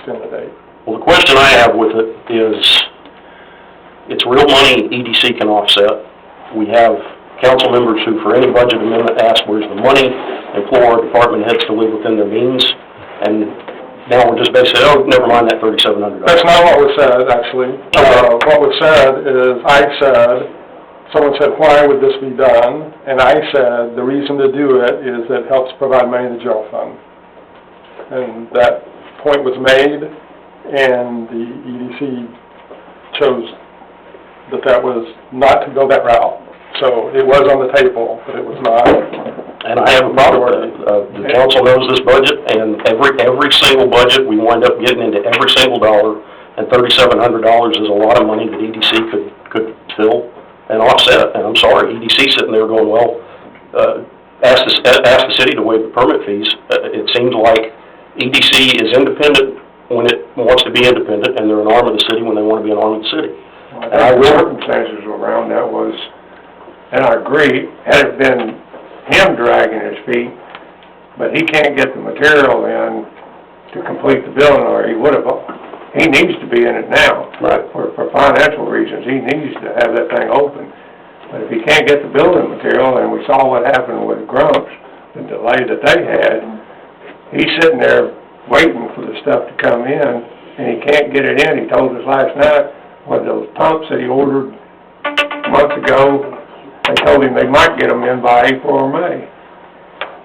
extend the date. Well, the question I have with it is, it's real money EDC can offset. We have council members who, for any budget amendment, ask where's the money, implore our department heads to live within their means, and now we're just basically, oh, never mind that $3,700. That's not what was said, actually. Okay. What was said is, someone said, why would this be done? And I said, the reason to do it is that it helps provide money to the general fund. And that point was made, and the EDC chose that was not to go that route. So it was on the table, but it was not. And I have a problem with it. The council knows this budget, and every single budget, we wind up getting into every single dollar, and $3,700 is a lot of money that EDC could fill and offset. And I'm sorry, EDC sitting there going, well, ask the city to waive the permit fees. It seems like EDC is independent when it wants to be independent, and they're an arm of the city when they want to be an arm of the city. Well, I think the circumstances around that was, and I agree, had it been him dragging his feet, but he can't get the material in to complete the building, or he would have. He needs to be in it now. Right. For financial reasons, he needs to have that thing open. But if he can't get the building material, and we saw what happened with Grumps, the delay that they had, he's sitting there waiting for the stuff to come in, and he can't get it in. He told us last night, what those pumps that he ordered months ago, they told him they might get them in by April or May.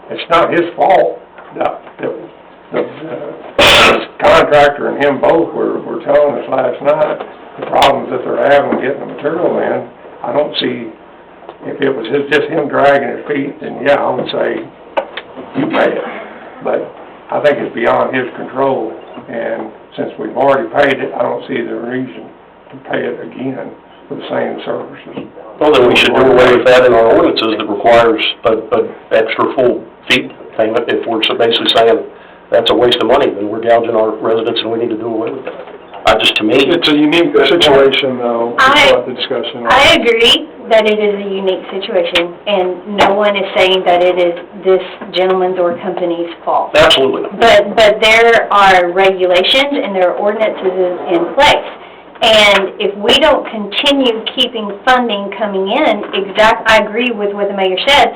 It's not his fault. The contractor and him both were telling us last night the problems that they're having getting the material in. I don't see, if it was just him dragging his feet, then yeah, I would say you pay it. But I think it's beyond his control, and since we've already paid it, I don't see the reason to pay it again for the same services. Well, then we should do away with that in our ordinances that requires an extra full fee payment. If we're basically saying that's a waste of money, then we're gouging our residents and we need to do away with that. To me, it's a unique situation, though. The discussion. I agree that it is a unique situation, and no one is saying that it is this gentleman's or company's fault. Absolutely. But there are regulations and there are ordinances in place. And if we don't continue keeping funding coming in, I agree with what the mayor said,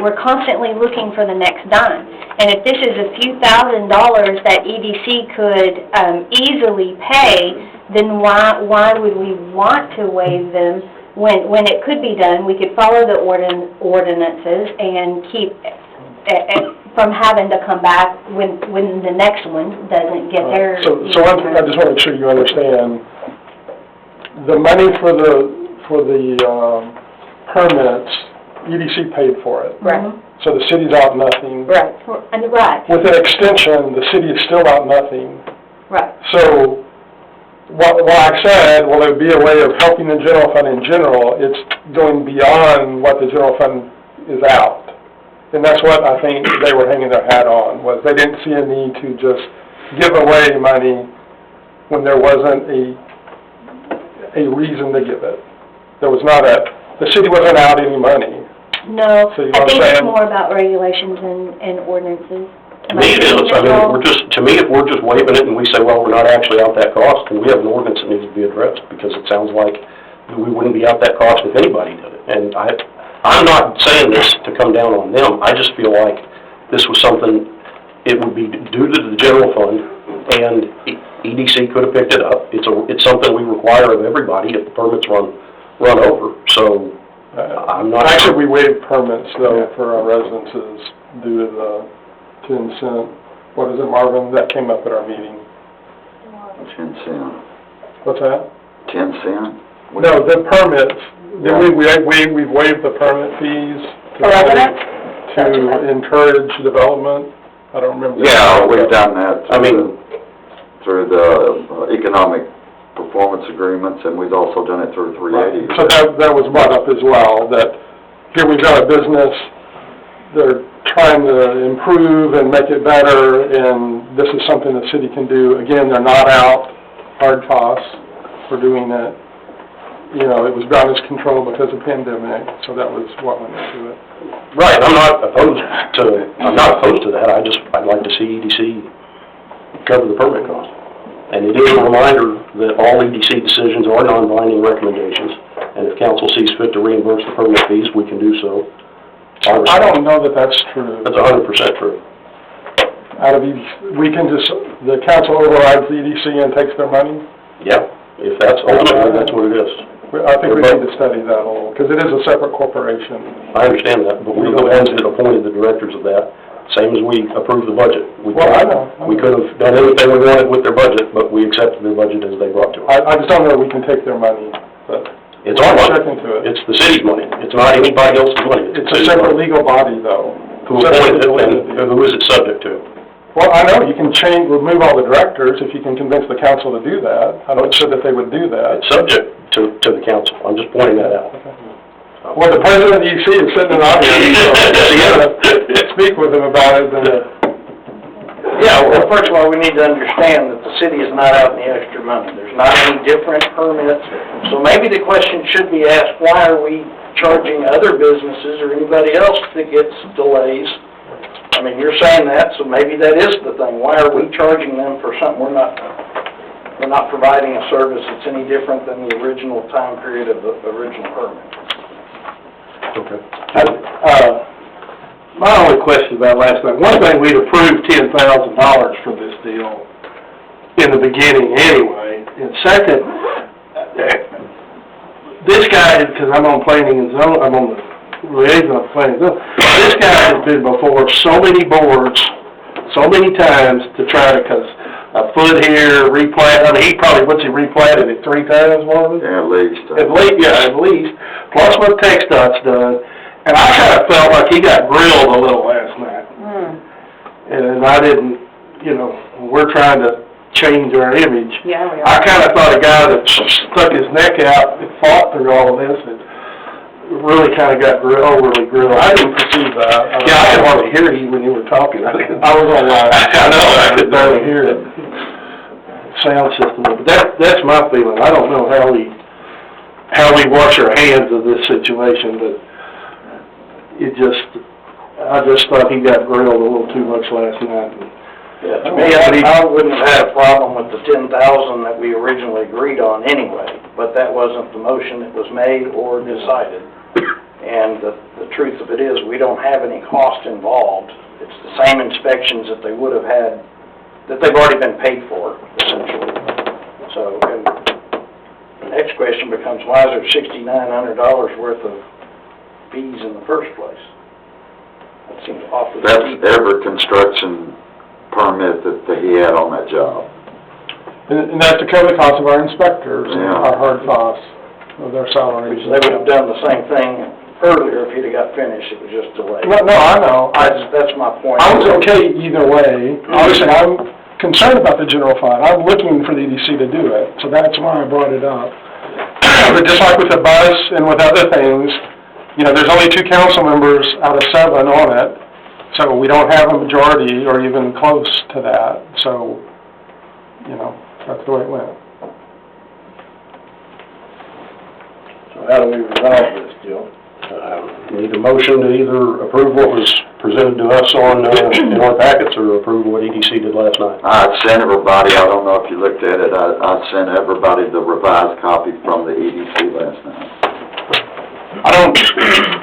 we're constantly looking for the next dime. And if this is a few $1,000s that EDC could easily pay, then why would we want to waive them when it could be done? We could follow the ordinances and keep from having to come back when the next one doesn't get there. So I just want to make sure you understand, the money for the permits, EDC paid for it. Right. So the city's out nothing. Right. And right. With an extension, the city is still out nothing. Right. So while I said, well, it would be a way of helping the general fund in general, it's going beyond what the general fund is out. And that's what I think they were hanging their hat on, was they didn't see a need to just give away money when there wasn't a reason to give it. There was not the city wasn't out any money. No, I think it's more about regulations and ordinances. To me it is. I mean, if we're just waiving it and we say, well, we're not actually out that cost, then we have an ordinance that needs to be addressed, because it sounds like we wouldn't be out that cost if anybody did it. And I'm not saying this to come down on them. I just feel like this was something, it would be due to the general fund, and EDC could have picked it up. It's something we require of everybody if the permits run over. So I'm not. Actually, we waived permits though for our residences due to the 10 cent. What is it, Marvin? That came up at our meeting. 10 cent. What's that? 10 cent. No, the permits. Yeah. We've waived the permit fees to encourage development. I don't remember. Yeah, we've done that. Through the economic performance agreements, and we've also done it through 380. Right. So that was brought up as well, that here we've got a business, they're trying to improve and make it better, and this is something the city can do. Again, they're not out hard costs for doing it. You know, it was beyond its control because of the pandemic, so that was what went into it. Right, I'm not opposed to that. I'd like to see EDC cover the permit cost. And it is a reminder that all EDC decisions are non-binding recommendations, and if council sees fit to reimburse the permit fees, we can do so. I don't know that that's true. That's 100% true. Out of EDC, we can just, the council overrides the EDC and takes their money? Yeah, if that's, ultimately, that's what it is. I think we need to study that a little, because it is a separate corporation. I understand that, but we're the ones that appointed the directors of that, same as we approved the budget. Well, I know. We could have done anything we wanted with their budget, but we accepted their budget as they brought to us. I just don't know that we can take their money, but It's our we'll money. check into it. It's the city's money. It's not anybody else's money. It's the a city's separate money. legal body, though. Who appointed it, and who is it subject to? Well, I know, you can remove all the directors if you can convince the council to do that. I don't sure that they would do that. It's subject to the council. I'm just pointing that out. Well, the president of the EC is sitting in the audience, so if you gotta speak with him about it, then... Yeah, well, first of all, we need to understand that the city is not out in the extra money. There's not any different permits. So maybe the question should be asked, why are we charging other businesses or anybody else that gets delays? I mean, you're saying that, so maybe that is the thing. Why are we charging them for something we're not providing a service that's any different than the original time period of the original permit? Okay. My only question about last night, one thing, we'd approved $10,000 for this deal in the beginning anyway. And second, this guy, because I'm on planning and zone, I'm on the liaison of planning and zone, this guy has been before so many boards, so many times to try to, because a foot here, replant, I mean, he probably, what's he replanted it 3 times, Marvin? Yeah, at least. At least, plus what TxDOT's done. And I kind of felt like he got grilled a little last night. And I didn't, we're trying to change our image. Yeah, we are. I kind of thought a guy that stuck his neck out and fought through all of this and really kind of got overly grilled. I didn't perceive that. Yeah, I could hardly hear you when you were talking. I was online. I know, I could barely hear it. Sound system, but that's my feeling. I don't know how we wash our hands of this situation, but I just thought he got grilled a little too much last night. Yeah, to me, I wouldn't have had a problem with the 10,000 that we originally agreed on anyway, but that wasn't the motion that was made or decided. And the truth of it is, we don't have any cost involved. It's the same inspections that they would have had, that they've already been paid for, essentially. So, and the next question becomes, why is there $6,900 worth of fees in the first place? That seems awfully That's steep. every construction permit that he had on that job. And that's to cover the cost of our inspectors and Yeah. our hard costs of their salaries. They would have done the same thing earlier if he'd have got finished. It was just delayed. No, I know. That's my point. I was okay either way. Obviously, I'm concerned about the general fund. I'm looking for the EDC to do it, so that's why I brought it up. But just like with the bus and with other things, there's only 2 council members out of 7 on it, so we don't have a majority or even close to that. So, that's the way it went. So how do we resolve this, Joe? Need a motion to either approve what was presented to us in our packets or approve what EDC did last night. I sent everybody, I don't know if you looked at it, I sent everybody the revised copy from the EDC last night. I don't,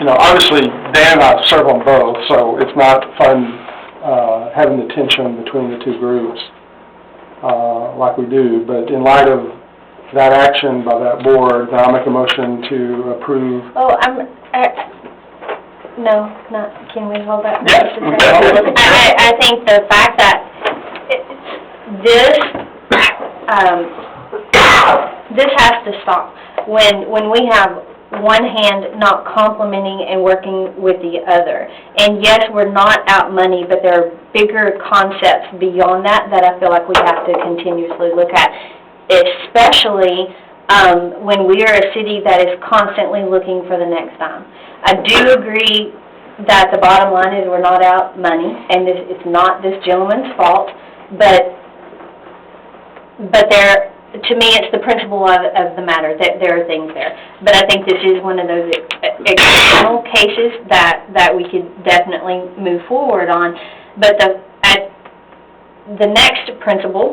obviously, Dan and I serve on both, so it's not fun having the tension between the 2 groups like we do. But in light of that action by that board, now I'll make a motion to approve. Oh, no, can we hold that? Yes, we can hold it. I think the fact that this has to stop. When we have one hand not complimenting and working with the other. And yes, we're not out money, but there are bigger concepts beyond that I feel like we have to continuously look at, especially when we are a city that is constantly looking for the next time. I do agree that the bottom line is we're not out money, and it's not this gentleman's fault, but to me, it's the principle of the matter, that there are things there. But I think this is one of those exceptional cases that we could definitely move forward on. But the next principle